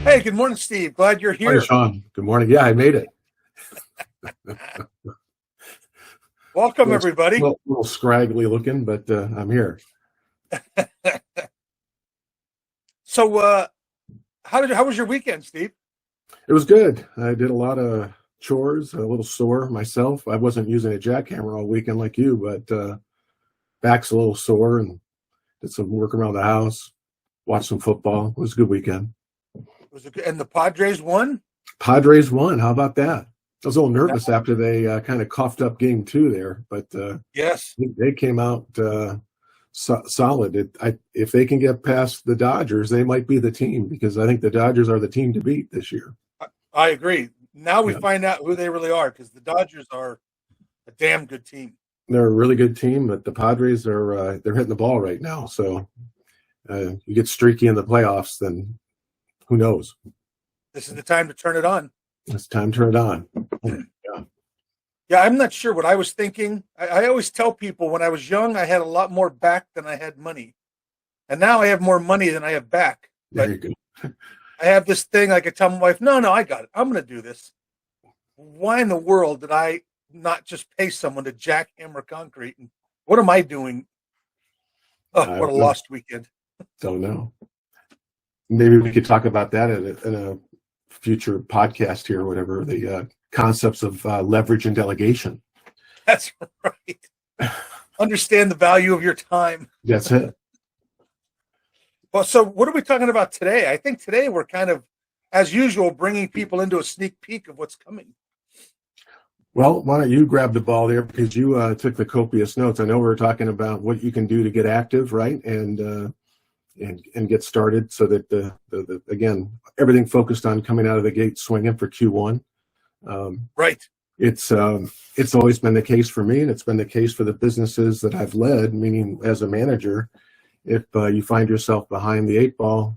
Hey, good morning, Steve. Glad you're Morning, here. Sean. Good morning. Yeah, I made it. Welcome, Little, everybody. little scraggly looking, but I'm here. So, how was your weekend, Steve? It was good. I did a lot of chores, a little sore myself. I wasn't using a jackhammer all weekend like you, but back's a little sore and did some work around the house, watched some football. It was a good weekend. And the Padres won? Padres won. How about that? I was a little No. nervous after they kind of coughed up game two there, but Yes. they came out solid. If they can get past the Dodgers, they might be the team because I think the Dodgers are the team to beat this year. I agree. Now we Yeah. find out who they really are because the Dodgers are a damn good team. They're a really good team, but the Padres are they're hitting the ball right now. So you get streaky in the playoffs, then who knows? This is the time to turn it on. It's time to turn it on. Yeah, I'm not sure what I was thinking. I always tell people when I was young, I had a lot more back than I had money. And now I have more money than I have back. There you go. I have this thing I could tell my wife, no, I got it. I'm going to do this. Why in the world did I not just pay someone to jackhammer concrete? And what am I doing? Oh, what a lost weekend. Don't know. Maybe we could talk about that in a future podcast here or whatever, the concepts of leverage and delegation. That's right. Understand the value of your time. That's it. Well, so what are we talking about today? I think today we're kind of, as usual, bringing people into a sneak peek of what's coming. Well, why don't you grab the ball there because you took the copious notes. I know we were talking about what you can do to get active, right, and get started, so that the again everything focused on coming out of the gate swinging for Q1. Right. It's always been the case for me, and it's been the case for the businesses that I've led. Meaning, as a manager, if you find yourself behind the eight ball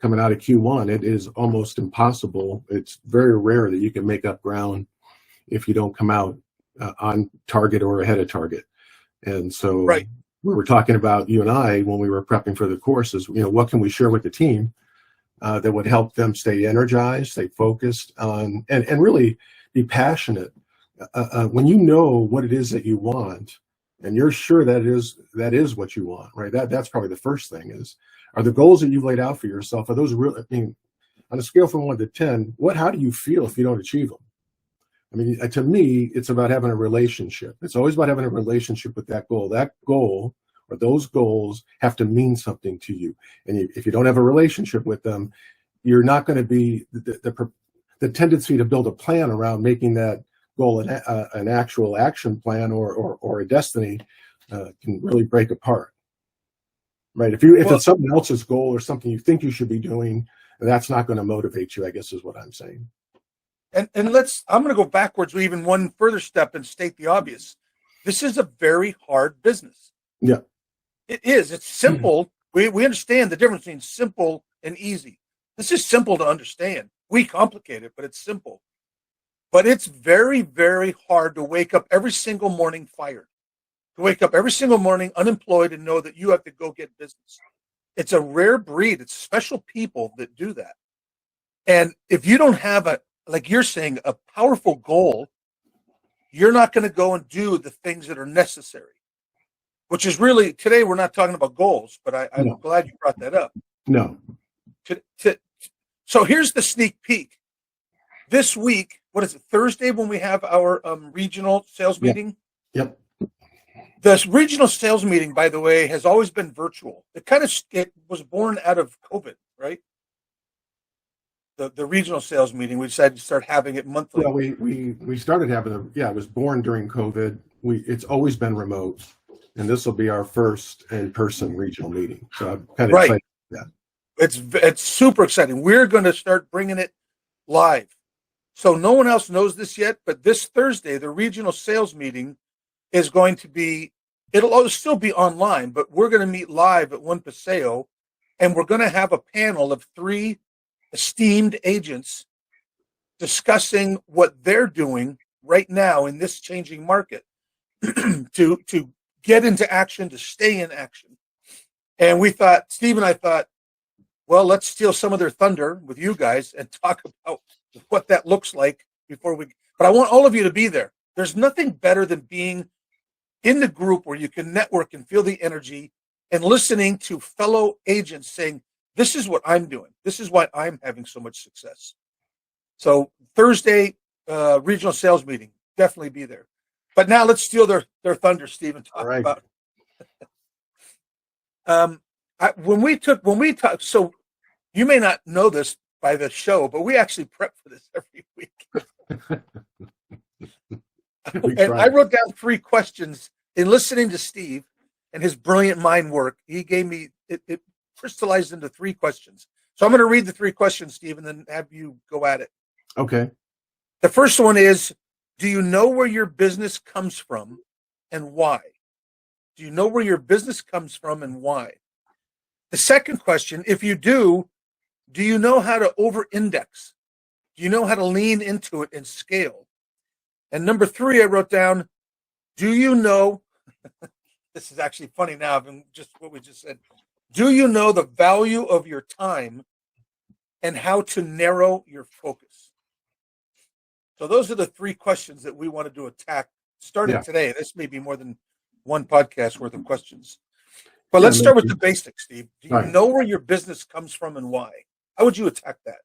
coming out of Q1, it is almost impossible. It's very rare that you can make up ground if you don't come out on target or ahead of target. And so, right. We were talking about, you and I, when we were prepping for the courses, what can we share with the team that would help them stay energized, stay focused on, and really be passionate. When you know what it is that you want, and you're sure that is what you want, right? That's probably the first thing are the goals that you've laid out for yourself, are those real? I mean, on a scale from 1 to 10, how do you feel if you don't achieve them? I mean, to me, it's about having a relationship. It's always about having a relationship with that goal. That goal or those goals have to mean something to you. And if you don't have a relationship with them, you're not going to be the tendency to build a plan around making that goal an actual action plan or a destiny can really break apart. Right? If it's something else's goal or something you think you should be doing, that's not going to motivate you, I guess is what I'm saying. And I'm going to go backwards even one further step and state the obvious. This is a very hard business. Yeah. It is. It's simple. Mm-hmm. We understand the difference between simple and easy. This is simple to understand. We complicate it, but it's simple. But it's very, very hard to wake up every single morning fired, to wake up every single morning unemployed and know that you have to go get business. It's a rare breed. It's special people that do that. And if you don't have like you're saying, a powerful goal, you're not going to go and do the things that are necessary, which is really, today we're not talking about goals, but I'm glad you brought that up. No. So here's the sneak peek. This week, what is it, Thursday when we have our regional sales meeting? Yep. The regional sales meeting, by the way, has always been virtual. It was born out of COVID, right? The regional sales meeting, we decided to start having it monthly. Well, we started having it was born during COVID. It's always been remote, and this will be our first in-person regional meeting. So I'm kind of excited about that. It's super exciting. We're going to start bringing it live. So no one else knows this yet, but this Thursday, the regional sales meeting is going to be, it'll still be online, but we're going to meet live at One Paseo, and we're going to have a panel of 3 esteemed agents discussing what they're doing right now in this changing market to get into action, to stay in action. And Steve and I thought, well, let's steal some of their thunder with you guys and talk about what that looks like before we. But I want all of you to be there. There's nothing better than being in the group where you can network and feel the energy and listening to fellow agents saying, this is what I'm doing. This is why I'm having so much success. So Thursday, regional sales meeting, definitely be there. But now let's steal their thunder, Steve, and talk about when we talk. So you may not know this by the show, but we actually prep for this every week. And I wrote down 3 questions in listening to Steve and his brilliant mind work. He gave me it crystallized into 3 questions. So I'm going to read the 3 questions, Steve, and then have you go at it. Okay. The first one is, do you know where your business comes from and why? Do you know where your business comes from and why? The second question, if you do you know how to over-index? Do you know how to lean into it and scale? And number 3, I wrote down, do you know, this is actually funny now, just what we just said. Do you know the value of your time and how to narrow your focus? So those are the 3 questions that we wanted to attack starting today. This may be more than one podcast worth of questions. But let's start with the basics, Steve. Do you know where your business comes from and why? How would you attack that?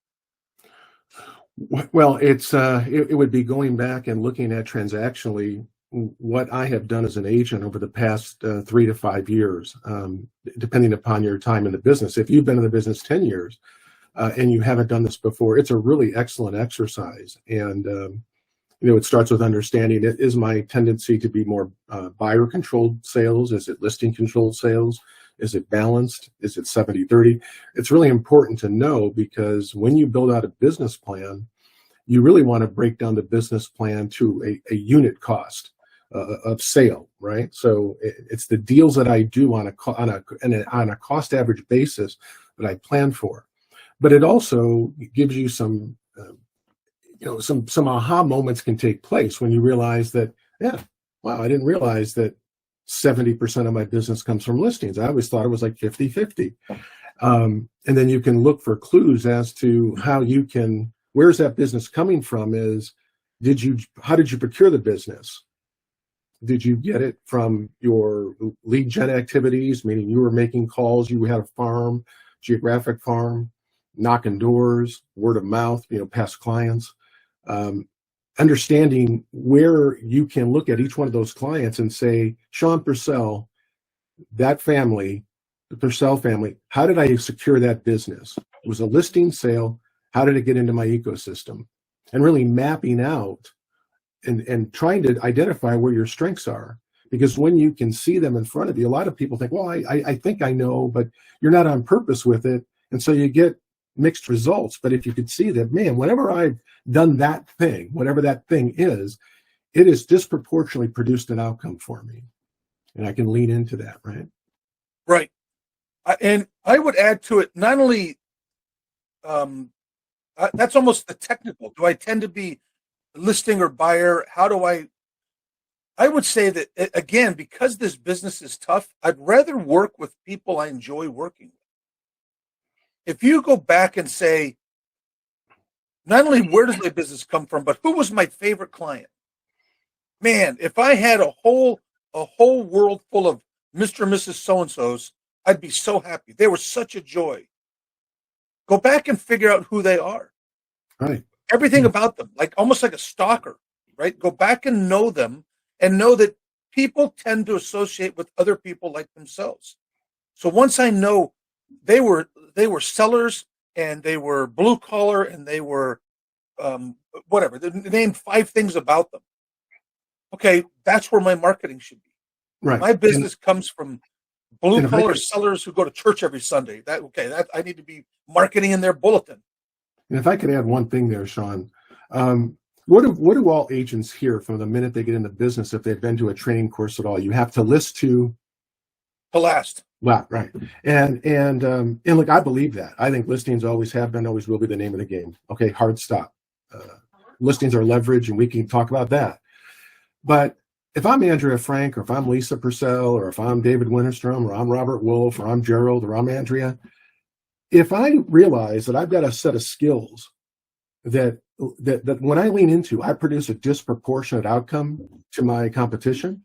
Well, it would be going back and looking at transactionally what I have done as an agent over the past 3 to 5 years, depending upon your time in the business. If you've been in the business 10 years and you haven't done this before, it's a really excellent exercise. And, it starts with understanding, is my tendency to be more buyer-controlled sales? Is it listing-controlled sales? Is it balanced? Is it 70-30? It's really important to know, because when you build out a business plan, you really want to break down the business plan to a unit cost of sale, right? So it's the deals that I do on a cost average basis that I plan for. But it also gives you some aha moments can take place when you realize that, wow, I didn't realize that 70% of my business comes from listings. I always thought it was like 50-50. And then you can look for clues as to how you can, where's that business coming from? How did you procure the business? Did you get it from your lead gen activities, meaning you were making calls, you had a farm, geographic farm, knocking doors, word of mouth, past clients? Understanding where you can look at each one of those clients and say, Sean Purcell, that family, the Purcell family, how did I secure that business? It was a listing sale. How did it get into my ecosystem? And really mapping out and trying to identify where your strengths are. Because when you can see them in front of you, a lot of people think, well, I think I know, but you're not on purpose with it. And so you get mixed results. But if you could see that, man, whenever I've done that thing, whatever that thing is, it has disproportionately produced an outcome for me. And I can lean into that, right? Right. And I would add to it, not only, that's almost the technical. Do I tend to be listing or buyer? How do I would say that, again, because this business is tough, I'd rather work with people I enjoy working with. If you go back and say, not only where does my business come from, but who was my favorite client? Man, if I had a whole world full of Mr. and Mrs. So-and-sos, I'd be so happy. They were such a joy. Go back and figure out who they are. Right. Everything about them, almost like a stalker, right? Go back and know them and know that people tend to associate with other people like themselves. So once I know they were sellers and they were blue collar and they were whatever, they named 5 things about them. Okay, that's where my marketing should be. Right. My business comes from blue collar sellers who go to church every Sunday. That I need to be marketing in their bulletin. And if I could add one thing there, Sean, what do all agents hear from the minute they get into business if they've been to a training course at all? You have to list to last. Wow, right. And look, I believe that. I think listings always have been, always will be the name of the game. Okay, hard stop. Listings are leverage, and we can talk about that. But if I'm Andrea Frank, or if I'm Lisa Purcell, or if I'm David Winterstrom, or I'm Robert Wolf, or I'm Gerald, or I'm Andrea, if I realize that I've got a set of skills that when I lean into, I produce a disproportionate outcome to my competition,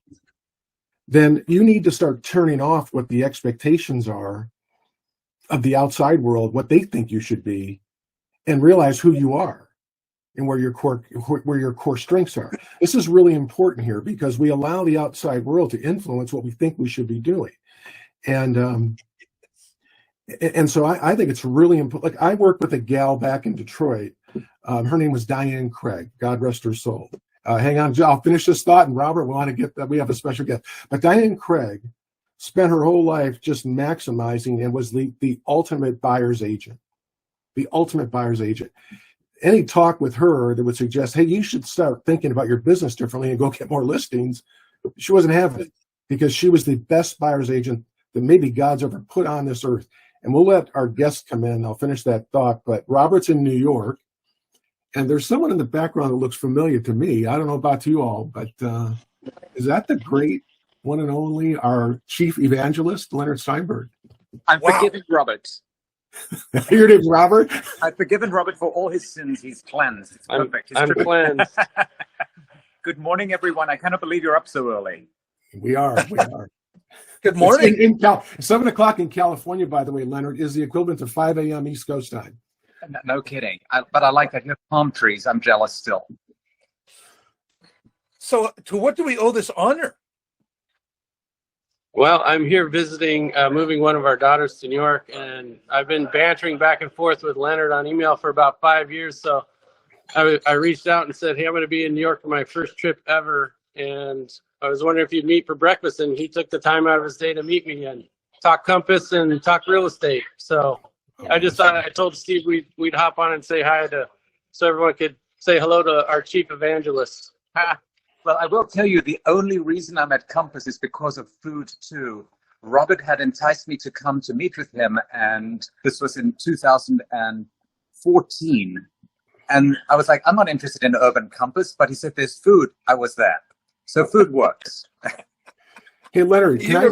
then you need to start turning off what the expectations are of the outside world, what they think you should be, and realize who you are and where your core strengths are. This is really important here because we allow the outside world to influence what we think we should be doing. And so I think it's really important. Like I worked with a gal back in Detroit. Her name was Diane Craig. God rest her soul. Hang on, I'll finish this thought. And Robert, we have a special guest. But Diane Craig spent her whole life just maximizing and was the ultimate buyer's agent. The ultimate buyer's agent. Any talk with her that would suggest, hey, you should start thinking about your business differently and go get more listings, she wasn't having it because she was the best buyer's agent that maybe God's ever put on this earth. And we'll let our guests come in. I'll finish that thought. But Robert's in New York, and there's someone in the background that looks familiar to me. I don't know about you all, but is that the great one and only, our chief evangelist, Leonard Steinberg? I'm forgiven, Robert. Your name's Robert? I've forgiven Robert for all his sins. He's cleansed. It's perfect. I'm cleansed. Good morning, everyone. I cannot believe you're up so early. We are. Good morning. 7 o'clock in California, by the way, Leonard, is the equivalent to 5 a.m. East Coast time. No kidding. But I like that you have palm trees. I'm jealous still. So to what do we owe this honor? Well, I'm here visiting, moving one of our daughters to New York, and I've been bantering back and forth with Leonard on email for about 5 years. So I reached out and said, hey, I'm going to be in New York for my first trip ever. And I was wondering if you'd meet for breakfast. And he took the time out of his day to meet me and talk Compass and talk real estate. So I just thought, I told Steve we'd hop on and say hi so everyone could say hello to our chief evangelist. Well, I will tell you, the only reason I'm at Compass is because of food, too. Robert had enticed me to come to meet with him, and this was in 2014. And I was like, I'm not interested in Urban Compass, but he said, there's food. I was there. So food works. Hey, Leonard, can I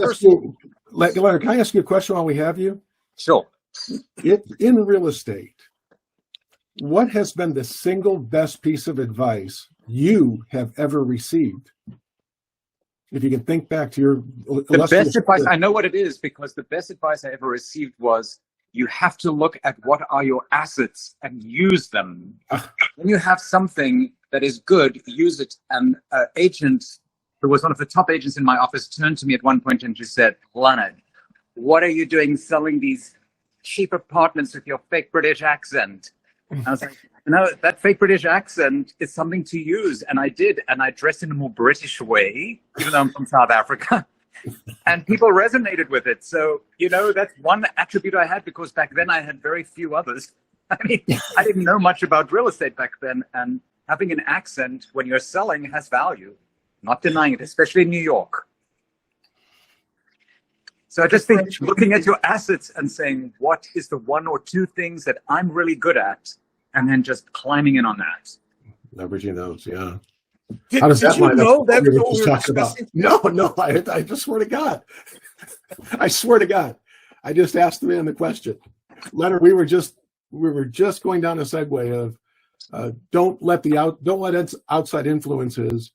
ask you a question while we have you? Sure. In real estate, what has been the single best piece of advice you have ever received? If you can think back to your the best advice, I know what it is, because the best advice I ever received was you have to look at what are your assets and use them. When you have something that is good, use it. And an agent who was one of the top agents in my office turned to me at one point and she said, Leonard, what are you doing selling these cheap apartments with your fake British accent? I was like, no, that fake British accent is something to use. And I did. And I dressed in a more British way, even though I'm from South Africa. And people resonated with it. So, that's one attribute I had, because back then I had very few others. I mean, I didn't know much about real estate back then. And having an accent when you're selling has value. Not denying it, especially in New York. So I just think looking at your assets and saying, what is the one or two things that I'm really good at? And then just climbing in on that. Leveraging those, yeah. How does that line up? That we were talking about? No, I just swear to God. I swear to God. I just asked the man the question. Leonard, we were just going down a segue of don't let outside influences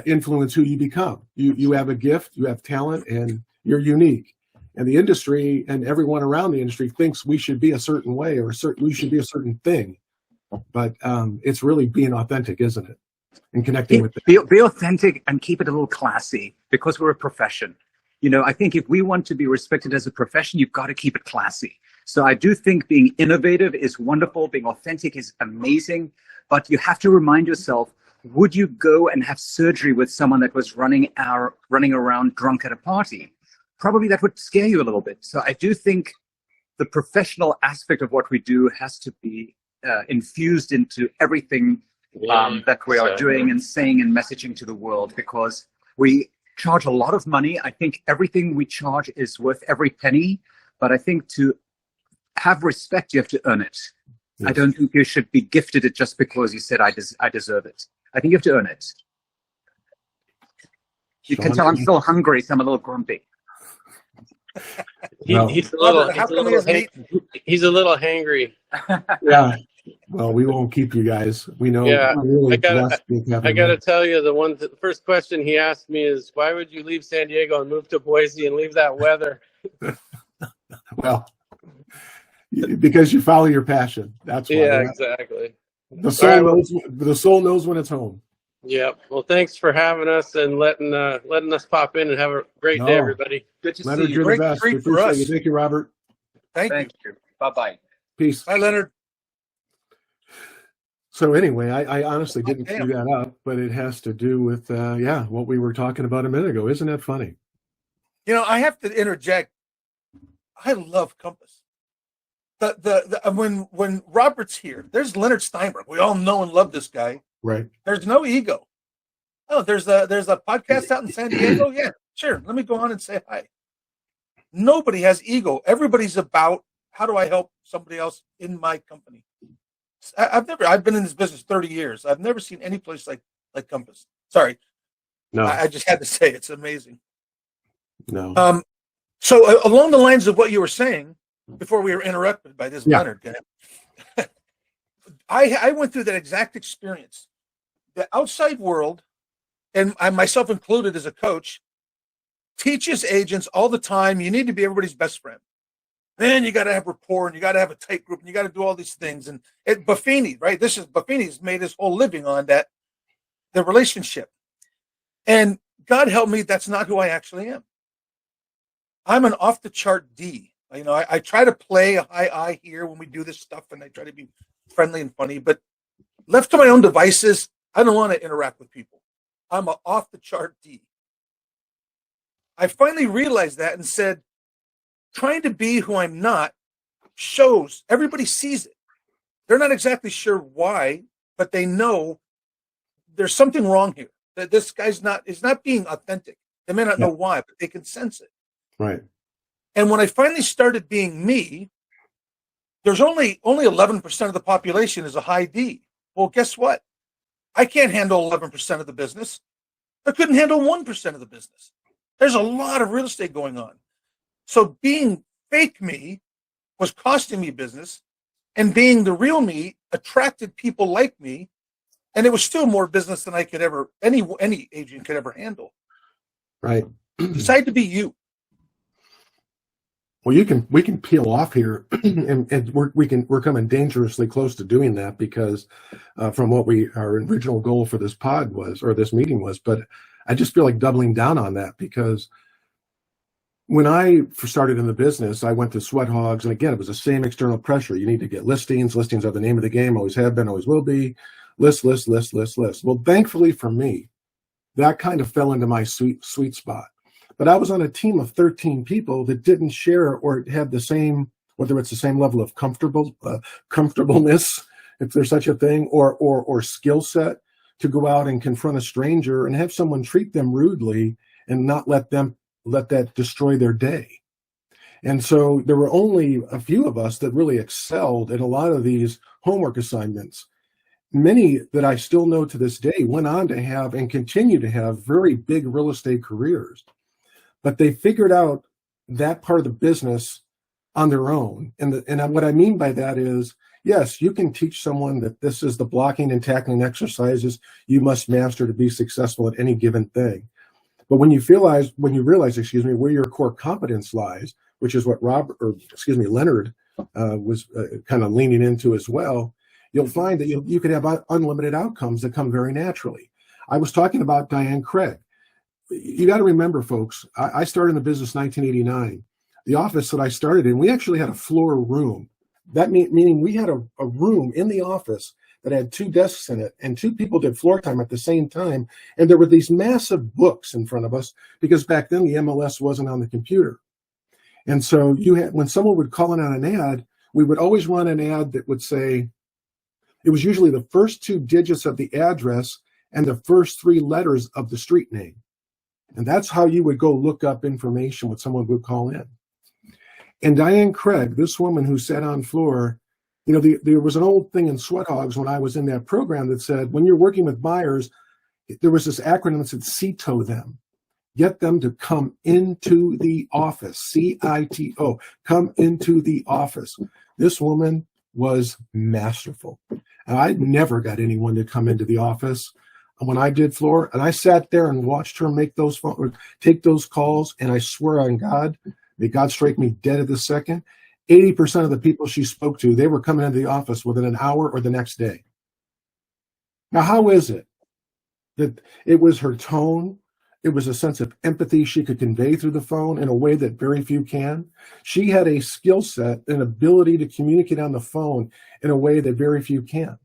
influence who you become. You have a gift, you have talent, and you're unique. And the industry and everyone around the industry thinks we should be a certain way or we should be a certain thing. But it's really being authentic, isn't it? And connecting with be authentic and keep it a little classy, because we're a profession. I think if we want to be respected as a profession, you've got to keep it classy. So I do think being innovative is wonderful. Being authentic is amazing. But you have to remind yourself, would you go and have surgery with someone that was running around drunk at a party? Probably that would scare you a little bit. So I do think the professional aspect of what we do has to be infused into everything that we are doing and saying and messaging to the world, because we charge a lot of money. I think everything we charge is worth every penny, but I think to have respect, you have to earn it. Yes. I don't think you should be gifted it just because you said, I deserve it. I think you have to earn it. You can tell I'm still hungry, so I'm a little grumpy. No. He's a Robert, how come he hasn't eaten? he's a little hangry. Yeah. Well, we won't keep you guys. We know Yeah, we're really I gotta- blessed with having I got to you. tell you, the first question he asked me is, why would you leave San Diego and move to Boise and leave that weather? Well, because you follow your passion. That's why. Yeah, exactly. The soul All right, well- knows. The soul knows when it's home. Yeah. Well, thanks for having us and letting us pop in and have a great day, No. everybody. Good to Leonard, see you're you. the Great best. treat We for appreciate us. you. Thank you, Robert. Thank you. Thank you. Bye-bye. Peace. Bye, Leonard. So anyway, I honestly didn't damn. cue that up, but it has to do with what we were talking about a minute ago. Isn't that funny? You know, I have to interject. I love Compass. When Robert's here, there's Leonard Steinberg. We all know and love this guy. Right. There's no ego. Oh, there's a podcast out in San Diego. Yeah, sure. Let me go on and say hi. Nobody has ego. Everybody's about how do I help somebody else in my company. I've been in this business 30 years. I've never seen any place like Compass. Sorry. No. I just had to say it's amazing. No. So along the lines of what you were saying before we were interrupted by this Leonard guy, I went through that exact experience. The outside world, and I myself included as a coach, teaches agents all the time, you need to be everybody's best friend. Then you got to have rapport and you got to have a tight group and you got to do all these things. And Buffini, right? Buffini's made his whole living on that, the relationship. And God help me, that's not who I actually am. I'm an off the chart D. You know, I try to play a high I here when we do this stuff and I try to be friendly and funny, but left to my own devices, I don't want to interact with people. I'm an off the chart D. I finally realized that and said, trying to be who I'm not shows everybody sees it. They're not exactly sure why, but they know there's something wrong here. That this guy's is not being authentic. They may not know why, but they can sense it. Right. And when I finally started being me, there's only 11% of the population is a high D. Well, guess what? I can't handle 11% of the business. I couldn't handle 1% of the business. There's a lot of real estate going on. So being fake me was costing me business, and being the real me attracted people like me, and it was still more business than I could ever, any agent could ever handle. Right. Decide to be you. Well, we can peel off here, and we're coming dangerously close to doing that because from what our original goal for this pod was, or this meeting was, but I just feel like doubling down on that because when I started in the business, I went to Sweat Hogs, and again, it was the same external pressure. You need to get listings. Listings are the name of the game. Always have been, always will be. List. Well, thankfully for me, that kind of fell into my sweet spot. But I was on a team of 13 people that didn't share or had the same, whether it's the same level of comfortableness, if there's such a thing, or skill set to go out and confront a stranger and have someone treat them rudely and not let that destroy their day. And so there were only a few of us that really excelled in a lot of these homework assignments. Many that I still know to this day went on to have and continue to have very big real estate careers. But they figured out that part of the business on their own. And what I mean by that is, yes, you can teach someone that this is the blocking and tackling exercises you must master to be successful at any given thing. But when you realize, where your core competence lies, which is what Leonard was kind of leaning into as well, you'll find that you could have unlimited outcomes that come very naturally. I was talking about Diane Craig. You got to remember, folks, I started in the business in 1989. The office that I started in, we actually had a floor room. That meaning we had a room in the office that had 2 desks in it, and 2 people did floor time at the same time. And there were these massive books in front of us because back then the MLS wasn't on the computer. And so when someone would call in on an ad, we would always run an ad that would say, it was usually the first 2 digits of the address and the first 3 letters of the street name. And that's how you would go look up information when someone would call in. And Diane Craig, this woman who sat on floor, there was an old thing in Sweat Hogs when I was in that program that said, when you're working with buyers, there was this acronym that said CTO them. Get them to come into the office. CITO, come into the office. This woman was masterful. And I never got anyone to come into the office when I did floor. And I sat there and watched her make those phone, take those calls. And I swear on God, may God strike me dead at this second, 80% of the people she spoke to, they were coming into the office within an hour or the next day. Now, how is it that it was her tone? It was a sense of empathy she could convey through the phone in a way that very few can. She had a skill set, an ability to communicate on the phone in a way that very few can.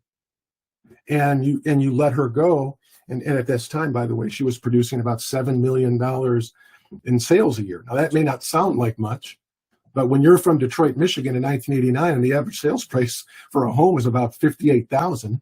And you let her go. And at this time, by the way, she was producing about $7 million in sales a year. Now, that may not sound like much, but when you're from Detroit, Michigan in 1989, and the average sales price for a home is about $58,000,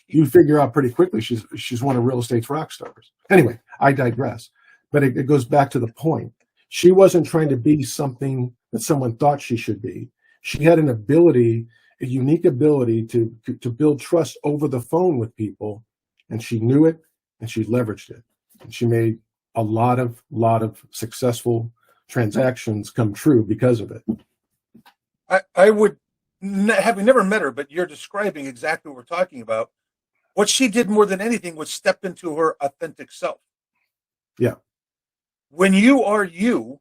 you figure out pretty quickly she's one of real estate's rock stars. Anyway, I digress. But it goes back to the point. She wasn't trying to be something that someone thought she should be. She had an ability, a unique ability to build trust over the phone with people, and she knew it, and she leveraged it. And she made a lot of successful transactions come true because of it. I would, having never met her, but you're describing exactly what we're talking about. What she did more than anything was step into her authentic self. Yeah. When you are you,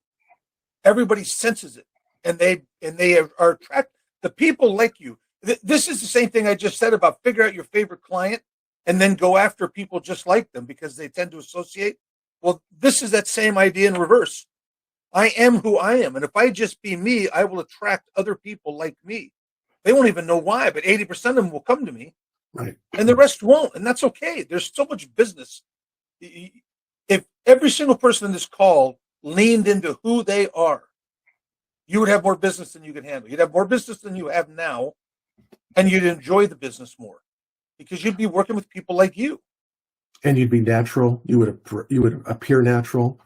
everybody senses it, and they are attracted. The people like you. This is the same thing I just said about figure out your favorite client and then go after people just like them because they tend to associate. Well, this is that same idea in reverse. I am who I am, and if I just be me, I will attract other people like me. They won't even know why, but 80% of them will come to me. Right. And the rest won't. And that's okay. There's so much business. If every single person in this call leaned into who they are, you would have more business than you can handle. You'd have more business than you have now, and you'd enjoy the business more because you'd be working with people like you. And you'd be natural. You would appear natural.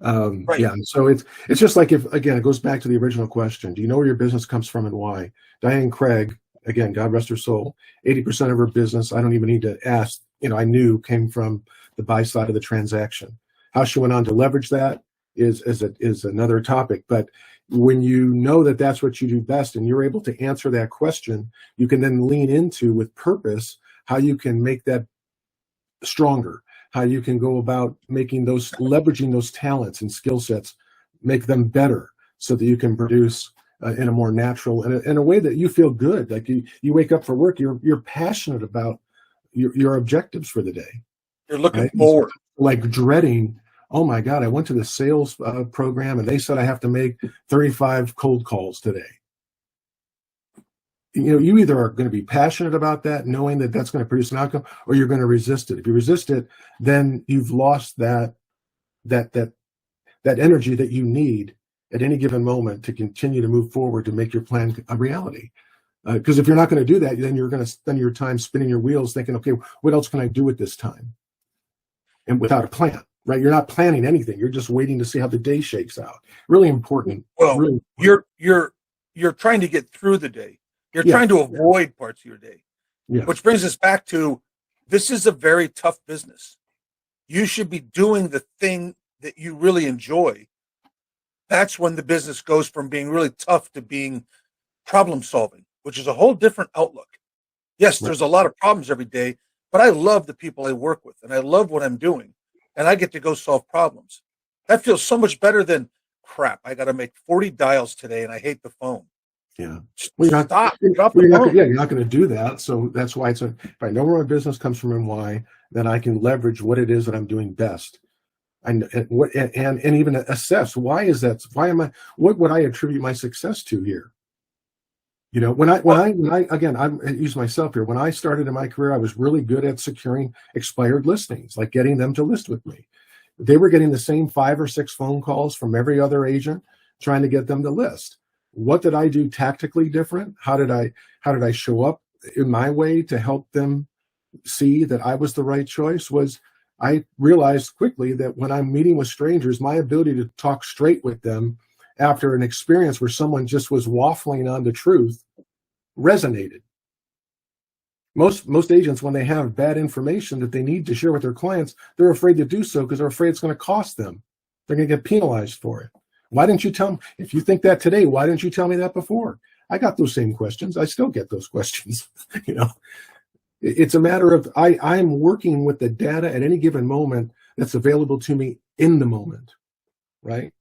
Right. Yeah. So it's just like, if, again, it goes back to the original question. Do you know where your business comes from and why? Diane Craig, again, God rest her soul, 80% of her business, I don't even need to ask, I knew came from the buy side of the transaction. How she went on to leverage that is another topic. But when you know that that's what you do best and you're able to answer that question, you can then lean into with purpose how you can make that stronger, how you can go about leveraging those talents and skill sets, make them better so that you can produce in a more natural and in a way that you feel good. Like you wake up for work, you're passionate about your objectives for the day. You're looking right? forward. Like dreading, oh my God, I went to the sales program and they said I have to make 35 cold calls today. You either are going to be passionate about that, knowing that that's going to produce an outcome, or you're going to resist it. If you resist it, then you've lost that energy that you need at any given moment to continue to move forward to make your plan a reality. Because if you're not going to do that, then you're going to spend your time spinning your wheels thinking, okay, what else can I do at this time? And without a plan, right? You're not planning anything. You're just waiting to see how the day shakes out. Really important. Well, really important. you're trying to get through the day. You're trying to avoid parts of your day, which brings us back to this is a very tough business. You should be doing the thing that you really enjoy. That's when the business goes from being really tough to being problem solving, which is a whole different outlook. Yes, there's a lot of problems every day, but I love the people I work with and I love what I'm doing and I get to go solve problems. That feels so much better than crap. I got to make 40 dials today and I hate the phone. Yeah. Well, you're not going to do that. So that's why if I know where my business comes from and why, then I can leverage what it is that I'm doing best. And even assess what would I attribute my success to here? When I use myself here, when I started in my career, I was really good at securing expired listings, like getting them to list with me. They were getting the same 5 or 6 phone calls from every other agent trying to get them to list. What did I do tactically different? How did I show up in my way to help them see that I was the right choice? Was I realized quickly that when I'm meeting with strangers, my ability to talk straight with them after an experience where someone just was waffling on the truth resonated. Most agents, when they have bad information that they need to share with their clients, they're afraid to do so because they're afraid it's going to cost them. They're going to get penalized for it. Why didn't you tell me? If you think that today, why didn't you tell me that before? I got those same questions. I still get those questions. You know, it's a matter of I'm working with the data at any given moment that's available to me in the moment, right?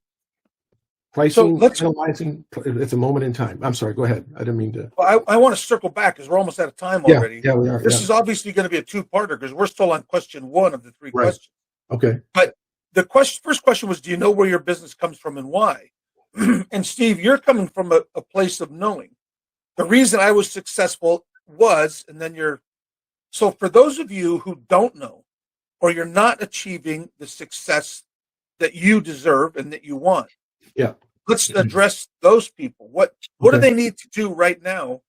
Pricing, analyzing, it's a moment in time. I'm sorry, go ahead. I didn't mean to. Well, I want to circle back because we're almost out of time already. Yeah, we are. This is obviously going to be a two-parter because we're still on question one of the three questions. Okay. But the first question was, do you know where your business comes from and why? And Steve, you're coming from a place of knowing. The reason I was successful was, and then so for those of you who don't know, or you're not achieving the success that you deserve and that you want. Yeah. Let's address those people. What do they need to do right now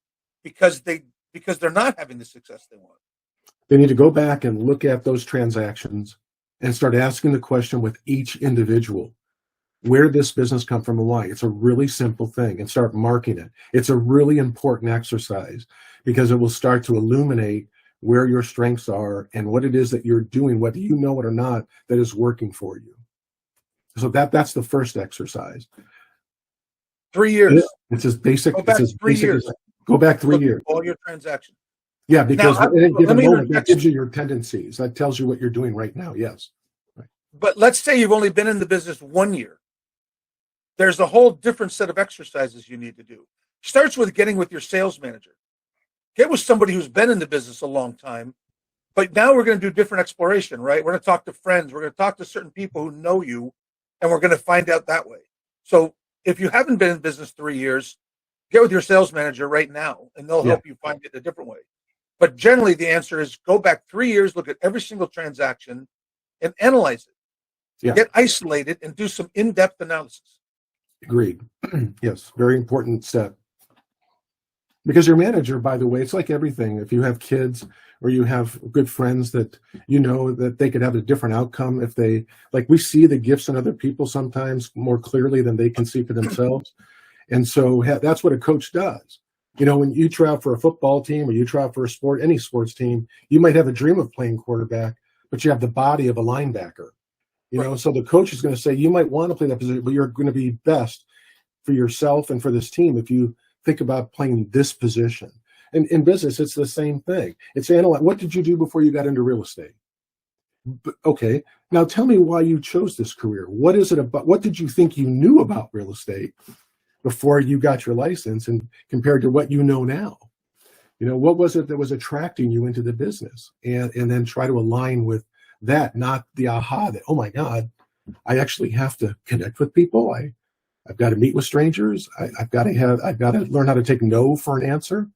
because they're not having the success they want? They need to go back and look at those transactions and start asking the question with each individual. Where did this business come from and why? It's a really simple thing, and start marking it. It's a really important exercise because it will start to illuminate where your strengths are and what it is that you're doing, whether you know it or not, that is working for you. So that's the first exercise. 3 years. It's as basic. Go back 3 years. Go back 3 years. All your transactions. Yeah, because at any given moment, that gives you your tendencies. That tells you what you're doing right now. Yes. Right. But let's say you've only been in the business 1 year. There's a whole different set of exercises you need to do. Starts with getting with your sales manager. Get with somebody who's been in the business a long time. But now we're going to do different exploration, right? We're going to talk to friends. We're going to talk to certain people who know you, and we're going to find out that way. So if you haven't been in business 3 years, get with your sales manager right now, and they'll help you find it a different way. But generally, the answer is go back 3 years, look at every single transaction, and analyze it. Yeah. Get isolated and do some in-depth analysis. Agreed. Yes, very important step. Because your manager, by the way, it's like everything. If you have kids or you have good friends that you know that they could have a different outcome if they, like we see the gifts in other people sometimes more clearly than they can see for themselves. And so that's what a coach does. You know, when you try out for a football team or you try out for a sport, any sports team, you might have a dream of playing quarterback, but you have the body of a linebacker. You know, so the coach is going to say, you might want to play that position, but you're going to be best for yourself and for this team if you think about playing this position. And in business, it's the same thing. It's analyze, what did you do before you got into real estate? Okay, now tell me why you chose this career. What is it about? What did you think you knew about real estate before you got your license and compared to what you know now? You know, what was it that was attracting you into the business? And then try to align with that, not the aha that, oh my God, I actually have to connect with people. I've got to meet with strangers. I've got to learn how to take no for an answer.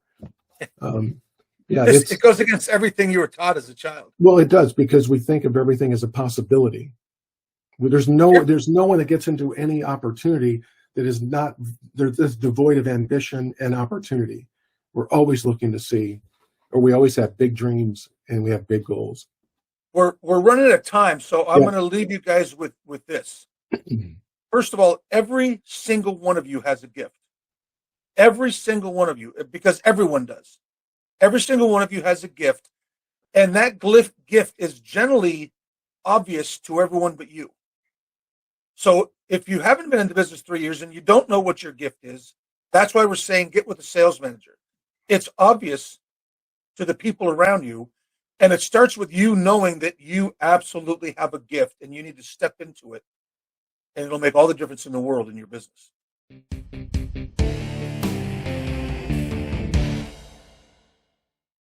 It goes against everything you were taught as a child. Well, it does, because we think of everything as a possibility. There's no one that gets into any opportunity that is not that's devoid of ambition and opportunity. We're always looking to see, or we always have big dreams and we have big goals. We're running out of time, so I'm going to leave you guys with this. First of all, every single one of you has a gift. Every single one of you, because everyone does. Every single one of you has a gift, and that gift is generally obvious to everyone but you. So if you haven't been in the business 3 years and you don't know what your gift is, that's why we're saying get with a sales manager. It's obvious to the people around you. And it starts with you knowing that you absolutely have a gift and you need to step into it. And it'll make all the difference in the world in your business.